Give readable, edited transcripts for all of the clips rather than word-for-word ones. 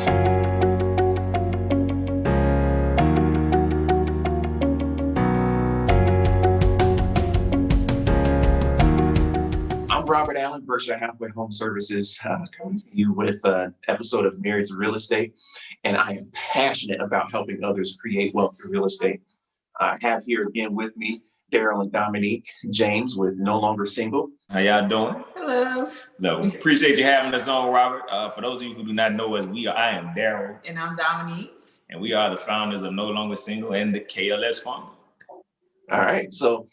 I'm Robert Allen, Berkshire Hathaway Home Services, coming to you with an episode of Married to Real Estate. And I am passionate about helping others create wealth through real estate. I have here again with me Darryl and Dominique, James with No Longer Single. How y'all doing? Hello. No, we appreciate you having us on, Robert. For those of you who do not know us, I am Darryl. And I'm Dominique. And we are the founders of No Longer Single and the KLS Fund. All right, so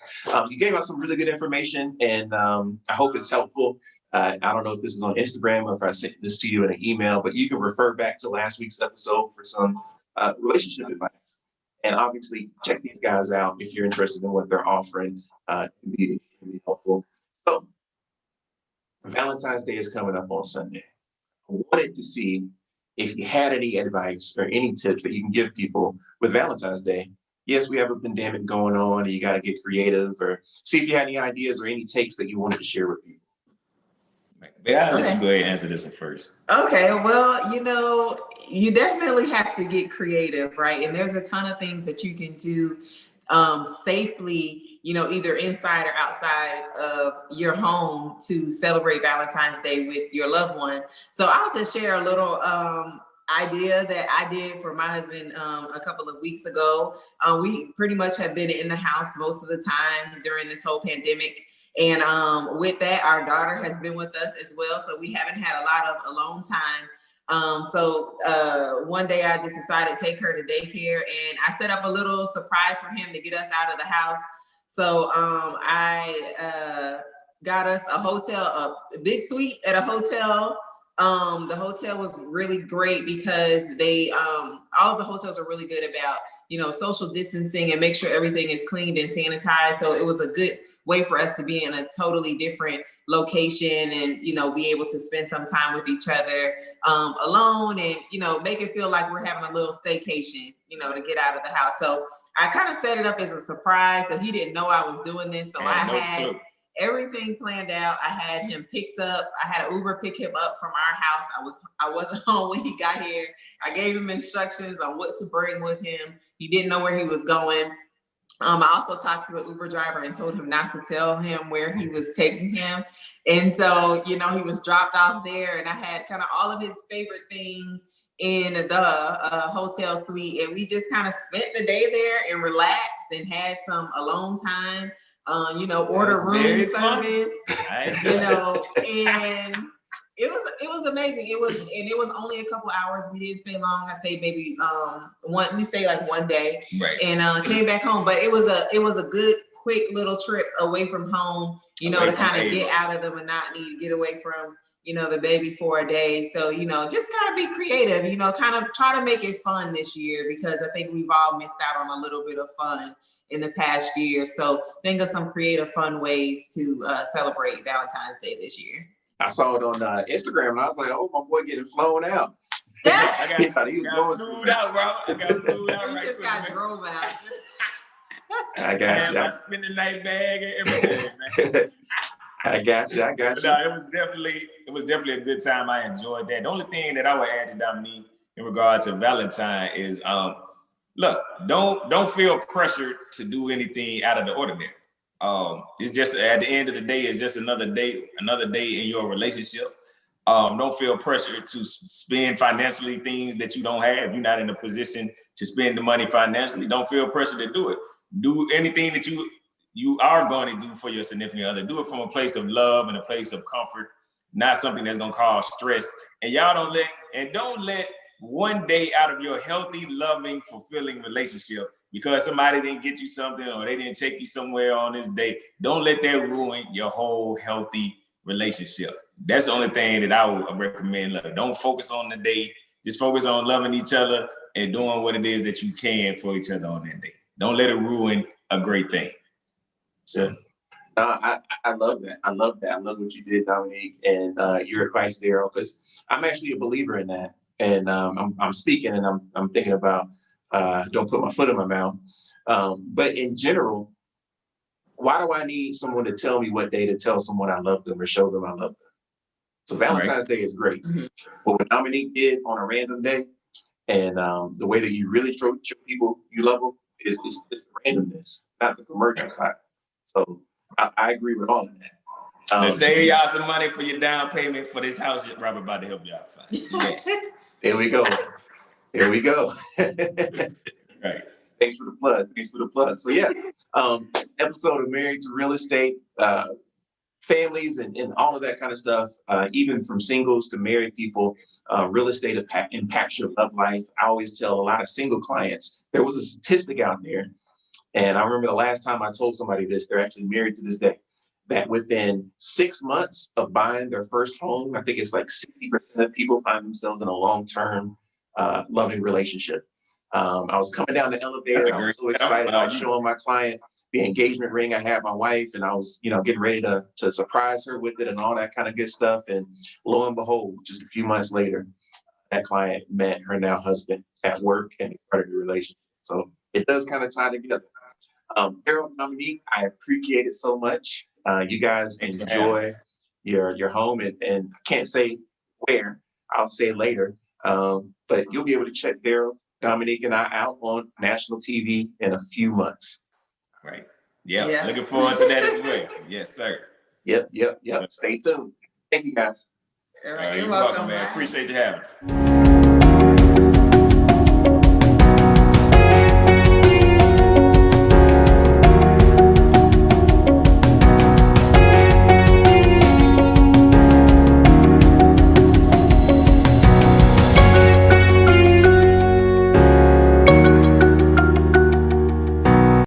you gave us some really good information, and I hope it's helpful. I don't know if this is on Instagram or if I sent this to you in an email, but you can refer back to last week's episode for some relationship advice. And obviously, check these guys out if you're interested in what they're offering. It can be helpful. So, Valentine's Day is coming up on Sunday. I wanted to see if you had any advice or any tips that you can give people with Valentine's Day. Yes, we have a pandemic going on and you got to get creative, or see if you had any ideas or any takes that you wanted to share with people. Yeah, I'll let you go ahead and answer this one first. Okay, well, you definitely have to get creative, right? And there's a ton of things that you can do safely, either inside or outside of your home to celebrate Valentine's Day with your loved one. So I'll just share a little idea that I did for my husband a couple of weeks ago. We pretty much have been in the house most of the time during this whole pandemic. And with that, our daughter has been with us as well. So we haven't had a lot of alone time. So one day I just decided to take her to daycare, and I set up a little surprise for him to get us out of the house. So I got us a big suite at a hotel. The hotel was really great because all of the hotels are really good about, social distancing and make sure everything is cleaned and sanitized. So it was a good way for us to be in a totally different location and, be able to spend some time with each other alone and, make it feel like we're having a little staycation, to get out of the house. So I kind of set it up as a surprise. So he didn't know I was doing this. So I had everything planned out. I had him picked up. I had an Uber pick him up from our house. I wasn't home when he got here. I gave him instructions on what to bring with him. He didn't know where he was going. I also talked to the Uber driver and told him not to tell him where he was taking him. And so, he was dropped off there, and I had kind of all of his favorite things in the hotel suite, and we just kind of spent the day there and relaxed and had some alone time. Order room service, and it was amazing. It was only a couple hours. We didn't stay long. I stayed maybe one day, right? And came back home. But it was a good, quick little trip away from home. To kind of get out of the monotony, get away from the baby for a day. So just kind of be creative. Kind of try to make it fun this year, because I think we've all missed out on a little bit of fun in the past year. So think of some creative, fun ways to celebrate Valentine's Day this year. I saw it on Instagram and I was like, oh, my boy getting flown out. I got food out, bro. I got food out right just got drove out. I got you. I spend the night bag and everything, man. I got you. No, it was definitely a good time. I enjoyed that. The only thing that I would add to Dominique in regard to Valentine is look, don't feel pressured to do anything out of the ordinary. It's just, at the end of the day, it's just another day in your relationship. Don't feel pressured to spend financially things that you don't have. You're not in a position to spend the money financially. Don't feel pressured to do it. Do anything that you are going to do for your significant other. Do it from a place of love and a place of comfort, not something that's going to cause stress. And don't let one day out of your healthy, loving, fulfilling relationship, because somebody didn't get you something or they didn't take you somewhere on this day, don't let that ruin your whole healthy relationship. That's the only thing that I would recommend. Look, don't focus on the day. Just focus on loving each other and doing what it is that you can for each other on that day. Don't let it ruin a great thing. So I love that. I love what you did, Dominique, and your advice, Darryl, because I'm actually a believer in that. And I'm speaking and I'm thinking about don't put my foot in my mouth. But in general, why do I need someone to tell me what day to tell someone I love them or show them I love them? So Valentine's Day is great. Mhm. But what Dominique did on a random day, and the way that you really show people you love them is the randomness, not the commercial side. So I agree with all of that. Let's save y'all some money for your down payment for this house that Robert about to help y'all find. Yeah. There we go. There we go. Right. Thanks for the plug. Thanks for the plug. So yeah, episode of Married to Real Estate, families and all of that kind of stuff, even from singles to married people, real estate impacts your love life. I always tell a lot of single clients, there was a statistic out there, and I remember the last time I told somebody this, they're actually married to this day, that within 6 months of buying their first home, I think it's like 60% of people find themselves in a long-term loving relationship. I was coming down the elevator. I was so excited. I was showing my client the engagement ring I had my wife, and I was, getting ready to surprise her with it and all that kind of good stuff. And lo and behold, just a few months later, that client met her now husband at work and started a relationship. So it does kind of tie together. Darryl, Dominique, I appreciate it so much. You guys enjoy your home, and I can't say where. I'll say later. But you'll be able to check Darryl, Dominique, and I out on national TV in a few months. Right. Yeah. Looking forward to that as well. Yes, sir. Yep. Stay tuned. Thank you, guys. All right, You're welcome, man. Bye. Appreciate you having us.